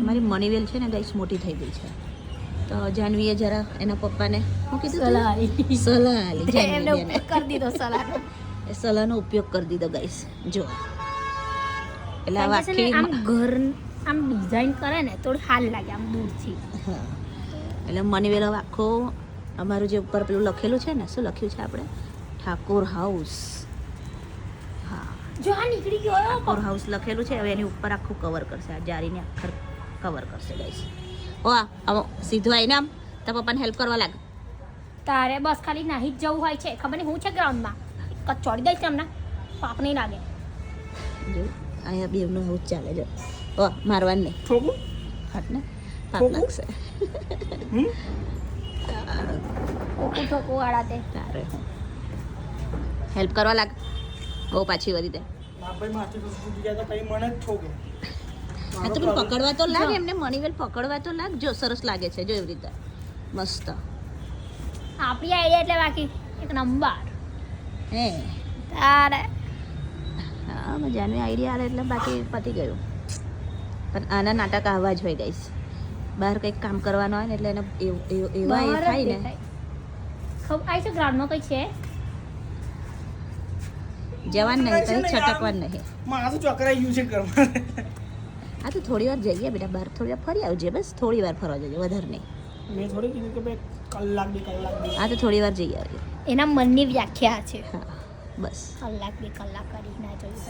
મારી મનીવેલ છે ને ગાઈસ મોટી થઈ ગઈ છે, તો જાનવીએ જરા એના પપ્પાને શું કીધું સલાહ આલી. સલાહ આલી એમને જાનવીને. ઉપયોગ કરી દીધો સલાહનો. એ સલાહનો ઉપયોગ કરી દીધો ગાઈસ. જો એટલે આ કારણ કે છે ને આખી આમ ઘર આમ ડિઝાઇન કરે ને થોડું હાલ લાગે આમ દૂરથી. હા એટલે મનીવેલ હવે આખો અમારું જે ઉપર પેલું લખેલું છે ને, શું લખ્યું છે આપણે, ઠાકોર હાઉસ. હા જો આ નીકળી ગયો ઠાકોર હાઉસ લખેલું છે. હવે એની ઉપર આખું કવર કરશે, આ જારીને આખર કવર કરશે ગાઈસ. ઓ હવે સીધું આવીને આમ તારા પપ્પાને હેલ્પ કરવા લાગ. તારે બસ ખાલી નાહી જ જવું હોય છે, ખબર નહીં હું છે ગ્રાઉન્ડમાં ચોડી દઈશ તમને, પાપ નહીં લાગે. જો અહીંયા બેવનું હાઉસ ચાલે. જો ઓ મારવાનું નહીં, ઠોકું હાથ ને પાપ ઠોકું? લાગશે. ઠોકું ઠોકું વાળા તે. તારે હું હેલ્પ કરવા લાગ, બહુ પાછી વળી દે. મારા ભાઈ માથે તો સુધી ગયા હતા, પછી મને જ ઠોકે. હા તો પેલું પકડવા તો લાગ, એમને મનીવેલ પકડવા તો લાગ. જો સરસ લાગે છે, જો એવી રીતે મસ્ત. આપણી આઈડિયા એટલે બાકી એક નંબર. હે તારે હા મજાનું આઈડિયા આવે એટલે બાકી પતી ગયું. પણ આના નાટક આવા જ હોય ગાઈસ. બહાર કંઈક કામ કરવાનું હોય ને એટલે એને એવા એ થાય ને. ખબર આવી છે ગ્રાઉન્ડમાં કઈ છે? જવાનું નહીં, કઈ છટકવાનું નહીં. મારા તો ચકરાઈ ગયું છે ઘરમાં. આ તો થોડી વાર જઈએ બેટા, બહાર થોડી વાર ફરી આવજે, બસ થોડી વાર ફરવા જજો, વધારે નહીં. મેં થોડી કીધું કે ભાઈ કલાક બે કલાક બે. આ તો થોડી વાર જઈ આવીએ. એના મનની વ્યાખ્યા છે, હા બસ. કલાક બે કલાક કરી ના જોઈએ.